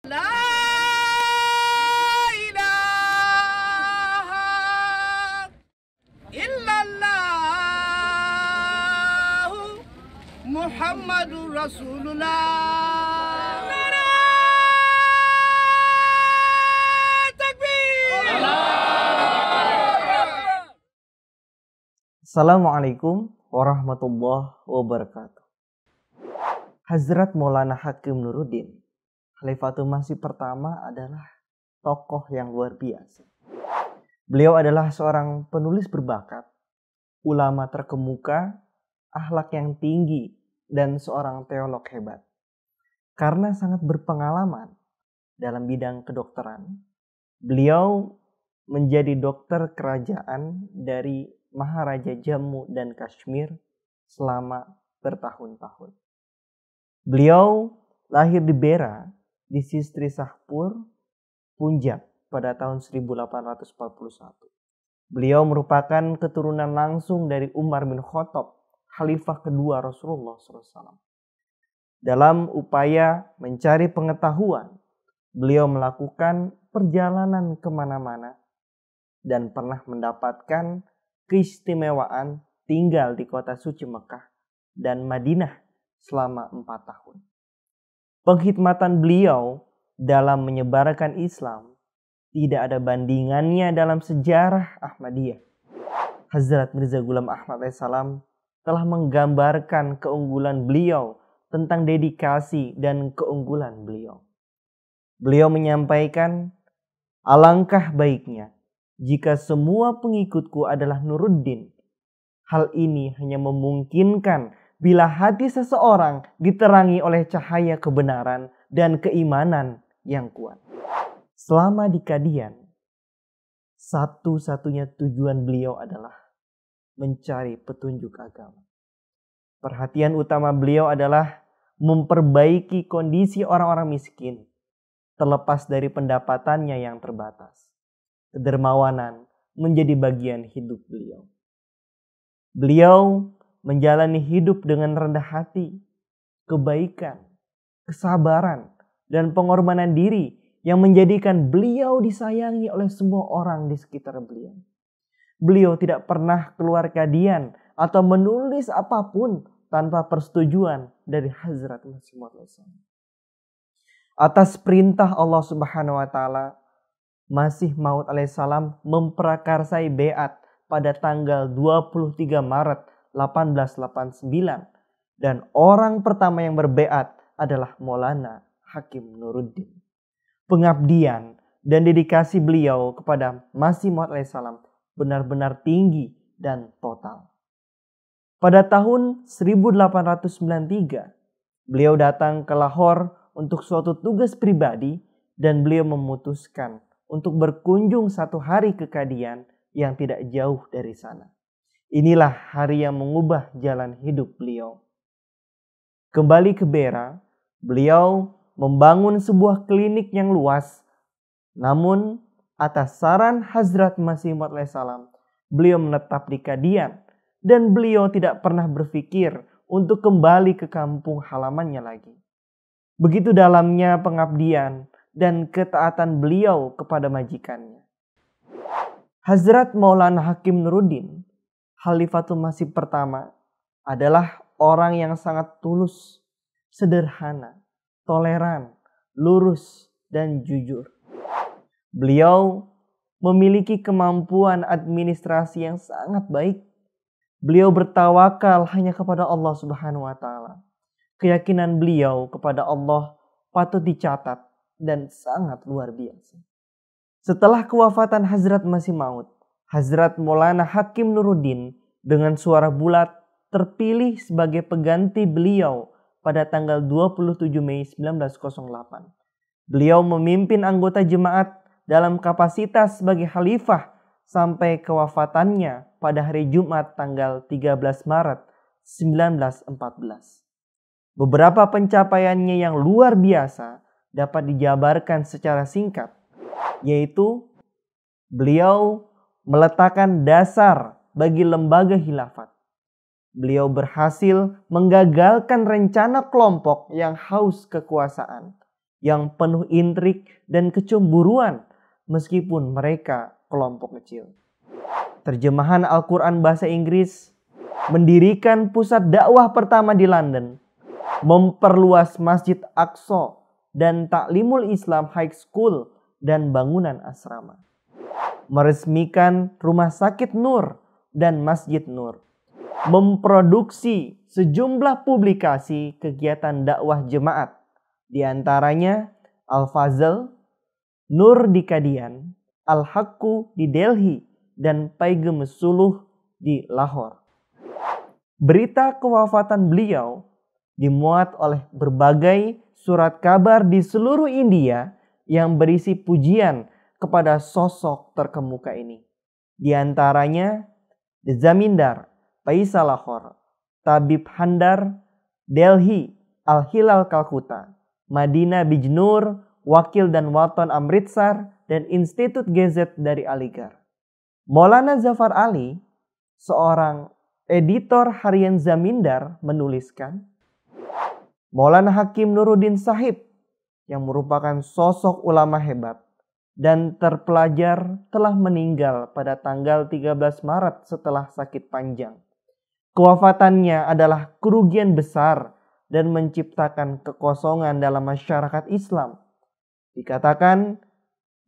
La ilaha illallah Muhammadur Rasulullah. Assalamualaikum warahmatullahi wabarakatuh. Hazrat Maulana Hakim Nuruddin, Khalifatul Masih pertama, adalah tokoh yang luar biasa. Beliau adalah seorang penulis berbakat, ulama terkemuka, akhlak yang tinggi, dan seorang teolog hebat. Karena sangat berpengalaman dalam bidang kedokteran, beliau menjadi dokter kerajaan dari Maharaja Jammu dan Kashmir selama bertahun-tahun. Beliau lahir di Behror di Sistri Sahpur, Punjab pada tahun 1841. Beliau merupakan keturunan langsung dari Umar bin Khattab, Khalifah kedua Rasulullah SAW. Dalam upaya mencari pengetahuan, beliau melakukan perjalanan kemana-mana dan pernah mendapatkan keistimewaan tinggal di kota suci Mekah dan Madinah selama 4 tahun. Penghikmatan beliau dalam menyebarkan Islam tidak ada bandingannya dalam sejarah Ahmadiyah. Hazrat Mirza Ghulam Ahmad AS telah menggambarkan keunggulan beliau tentang dedikasi dan keunggulan beliau. Beliau menyampaikan, alangkah baiknya jika semua pengikutku adalah Nuruddin. Hal ini hanya memungkinkan bila hati seseorang diterangi oleh cahaya kebenaran dan keimanan yang kuat. Selama di Qadian, satu-satunya tujuan beliau adalah mencari petunjuk agama. Perhatian utama beliau adalah memperbaiki kondisi orang-orang miskin, terlepas dari pendapatannya yang terbatas. Kedermawanan menjadi bagian hidup beliau. Beliau menjalani hidup dengan rendah hati, kebaikan, kesabaran, dan pengorbanan diri yang menjadikan beliau disayangi oleh semua orang di sekitar beliau. Beliau tidak pernah keluar Qadian atau menulis apapun tanpa persetujuan dari Hazrat Masih Maud SAW. Atas perintah Allah Subhanahu wa taala, Masih Maud alaihissalam memprakarsai beat pada tanggal 23 Maret 1889 dan orang pertama yang berbeat adalah Maulana Hakim Nuruddin. Pengabdian dan dedikasi beliau kepada Masih Maud alaihissalam benar-benar tinggi dan total. Pada tahun 1893, beliau datang ke Lahore untuk suatu tugas pribadi dan beliau memutuskan untuk berkunjung 1 hari ke Qadian yang tidak jauh dari sana. Inilah hari yang mengubah jalan hidup beliau. Kembali ke Behror, beliau membangun sebuah klinik yang luas. Namun atas saran Hazrat Masih Maud alaihissalam, beliau menetap di Qadian dan beliau tidak pernah berpikir untuk kembali ke kampung halamannya lagi. Begitu dalamnya pengabdian dan ketaatan beliau kepada majikannya. Hazrat Maulana Hakim Nuruddin, Khalifatul Masih pertama, adalah orang yang sangat tulus, sederhana, toleran, lurus, dan jujur. Beliau memiliki kemampuan administrasi yang sangat baik. Beliau bertawakal hanya kepada Allah Subhanahu wa taala. Keyakinan beliau kepada Allah patut dicatat dan sangat luar biasa. Setelah kewafatan Hazrat Masih Maud, Hazrat Maulana Hakim Nuruddin dengan suara bulat terpilih sebagai pengganti beliau pada tanggal 27 Mei 1908. Beliau memimpin anggota jemaat dalam kapasitas sebagai khalifah sampai kewafatannya pada hari Jumat tanggal 13 Maret 1914. Beberapa pencapaiannya yang luar biasa dapat dijabarkan secara singkat, yaitu beliau meletakkan dasar bagi lembaga khilafat. Beliau berhasil menggagalkan rencana kelompok yang haus kekuasaan yang penuh intrik dan kecemburuan meskipun mereka kelompok kecil. Terjemahan Al-Quran bahasa Inggris, mendirikan pusat dakwah pertama di London, memperluas Masjid Aqsa dan Taklimul Islam High School dan bangunan asrama, meresmikan Rumah Sakit Nur dan Masjid Nur, memproduksi sejumlah publikasi kegiatan dakwah jemaat, di antaranya Al-Fazl, Nur di Kadian, Al-Haqqu di Delhi, dan Paigam Suluh di Lahore. Berita kewafatan beliau dimuat oleh berbagai surat kabar di seluruh India yang berisi pujian kepada sosok terkemuka ini. Di antaranya The Zamindar, Faisal Lahore, Tabib Handar, Delhi, Al-Hilal Kalkuta, Madinah Bijnur, Wakil dan Waton Amritsar, dan Institut Gezet dari Aligarh. Maulana Zafar Ali, seorang editor harian Zamindar, menuliskan, Maulana Hakim Nuruddin Sahib yang merupakan sosok ulama hebat dan terpelajar telah meninggal pada tanggal 13 Maret setelah sakit panjang. Kewafatannya adalah kerugian besar dan menciptakan kekosongan dalam masyarakat Islam. Dikatakan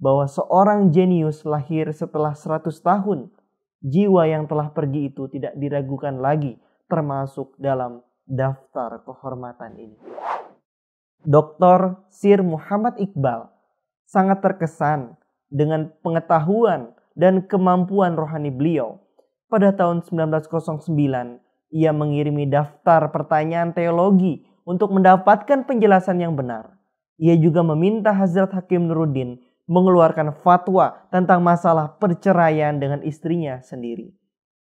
bahwa seorang jenius lahir setelah 100 tahun. Jiwa yang telah pergi itu tidak diragukan lagi termasuk dalam daftar kehormatan ini. Dr. Sir Muhammad Iqbal sangat terkesan dengan pengetahuan dan kemampuan rohani beliau. Pada tahun 1909, ia mengirimi daftar pertanyaan teologi untuk mendapatkan penjelasan yang benar. Ia juga meminta Hazrat Hakim Nuruddin mengeluarkan fatwa tentang masalah perceraian dengan istrinya sendiri.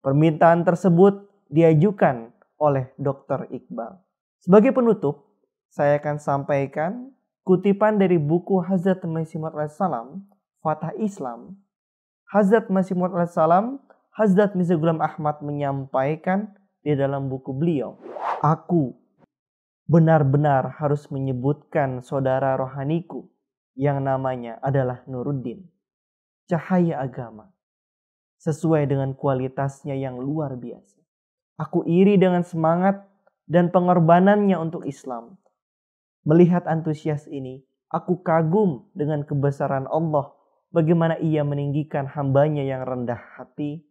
Permintaan tersebut diajukan oleh Dr. Iqbal. Sebagai penutup, saya akan sampaikan kutipan dari buku Hazrat Masih Maud alaihissalam, Fatah Islam. Hazrat Masih Maud alaihissalam, Hazrat Mirza Ghulam Ahmad menyampaikan di dalam buku beliau, aku benar-benar harus menyebutkan saudara rohaniku yang namanya adalah Nuruddin, cahaya agama, sesuai dengan kualitasnya yang luar biasa. Aku iri dengan semangat dan pengorbanannya untuk Islam. Melihat antusias ini, aku kagum dengan kebesaran Allah, bagaimana ia meninggikan hambanya yang rendah hati,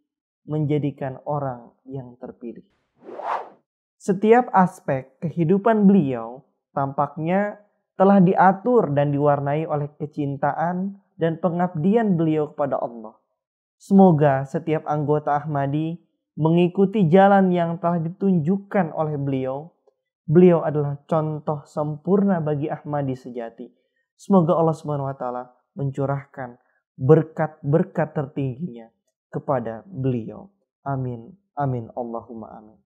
menjadikan orang yang terpilih. Setiap aspek kehidupan beliau tampaknya telah diatur dan diwarnai oleh kecintaan dan pengabdian beliau kepada Allah. Semoga setiap anggota Ahmadi mengikuti jalan yang telah ditunjukkan oleh beliau. Beliau adalah contoh sempurna bagi Ahmadi sejati. Semoga Allah SWT mencurahkan berkat-berkat tertingginya kepada beliau. Amin. Amin. Allahumma amin.